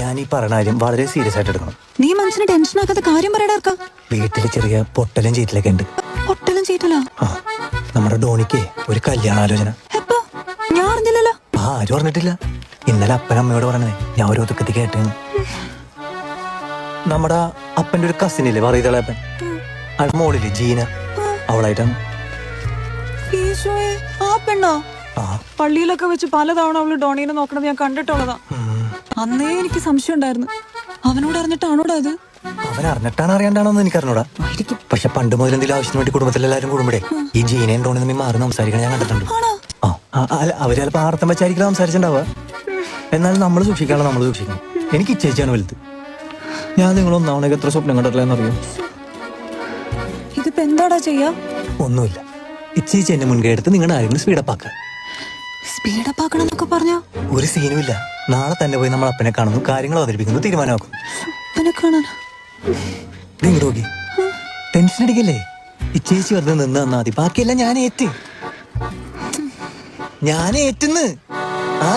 ഞാൻ ഈ പറഞ്ഞ കാര്യം വളരെ സീരിയസ് ആയിട്ട് എടുക്കണം. നീ മനസ്സിന് ടെൻഷൻ ആക്കാത്ത കാര്യം പറയടാ. വീട്ടില് ചെറിയ പൊട്ടലും ചീറ്റിലൊക്കെ ഉണ്ട്. പൊട്ടലും ചീറ്റലാ? നമ്മുടെ ഡോണിക്ക് ഒരു കല്യാണാലോചന. എപ്പോ? ഞാൻ അറിഞ്ഞില്ലല്ലോ. ആരും പറഞ്ഞിട്ടില്ല. ഇന്നലെ അപ്പനമ്മയോട് പറഞ്ഞേ, ഞാൻ ഒരു ഒതുക്കത്തി കേട്ടേന്ന്. നമ്മുടെ അപ്പന്റെ ഒരു കസിനില്ലേ പറയുതളപ്പൻ, അവളുടെ മോളില് ജീന, അവളായിട്ടാണ്. ആ പെണ്ണോ? പള്ളിയിലൊക്കെ വെച്ച് പലതവണ അവള് ഡോണീനെ നോക്കണത് ഞാൻ കണ്ടിട്ടുള്ളതാ. അന്നേ എനിക്ക് സംശയം ഉണ്ടായിരുന്നു. അവനോട് അറിഞ്ഞിട്ടാണോടാ അത്? അവൻ അറിഞ്ഞിട്ടാണ് അറിയാണ്ടാണോന്ന് എനിക്കറിഞ്ഞൂടാ. പക്ഷെ പണ്ട് മുതൽ എന്തെങ്കിലും ആവശ്യത്തിന് വേണ്ടി കുടുംബത്തിലെല്ലാരും കൂടുമ്പോഴേ ഈ ജീനയും ഡോണി തമ്മിൽ മാറി സംസാരിക്കണം ഞാൻ കണ്ടിട്ടുണ്ട്. അവര് ചിലപ്പോ ആർത്തം വെച്ചായിരിക്കും സംസാരിച്ചിട്ടുണ്ടാവുക. എന്നാലും നമ്മൾ സൂക്ഷിക്കാനുള്ള നമ്മൾ സൂക്ഷിക്കണം. എനിക്ക് ഇച്ചേച്ചാണ് വലുത്. ഞാൻ നിങ്ങളൊന്നാവണേക്ക് എത്ര സ്വപ്നം കണ്ടിട്ടില്ലെന്നറിയോ? ഇതിപ്പോ എന്താടാ ചെയ്യാ? ഒന്നുമില്ല, ഇച്ചേച്ചി എന്നെ മുൻകൈ എടുത്ത് നിങ്ങളുടെ ആരെങ്കിലും സ്പീഡപ്പാക്കാൻ. സ്പീഡപ്പാക്കണം എന്നൊക്കെ പറഞ്ഞോ? ഒരു സീനും ഇല്ല. നാളെ തന്നെ പോയി നമ്മൾ അപ്പനെ കാണുന്നു, കാര്യങ്ങൾ അവതരിപ്പിക്കുന്നു, തീരുമാനമാക്കുന്നു. ടെൻഷൻ അടിക്കല്ലേ? ഇച്ചേച്ചി വെറുതെ നിന്ന് തന്നാ മതി, ബാക്കിയെല്ലാം ഞാൻ ഏറ്റുന്ന്. ആ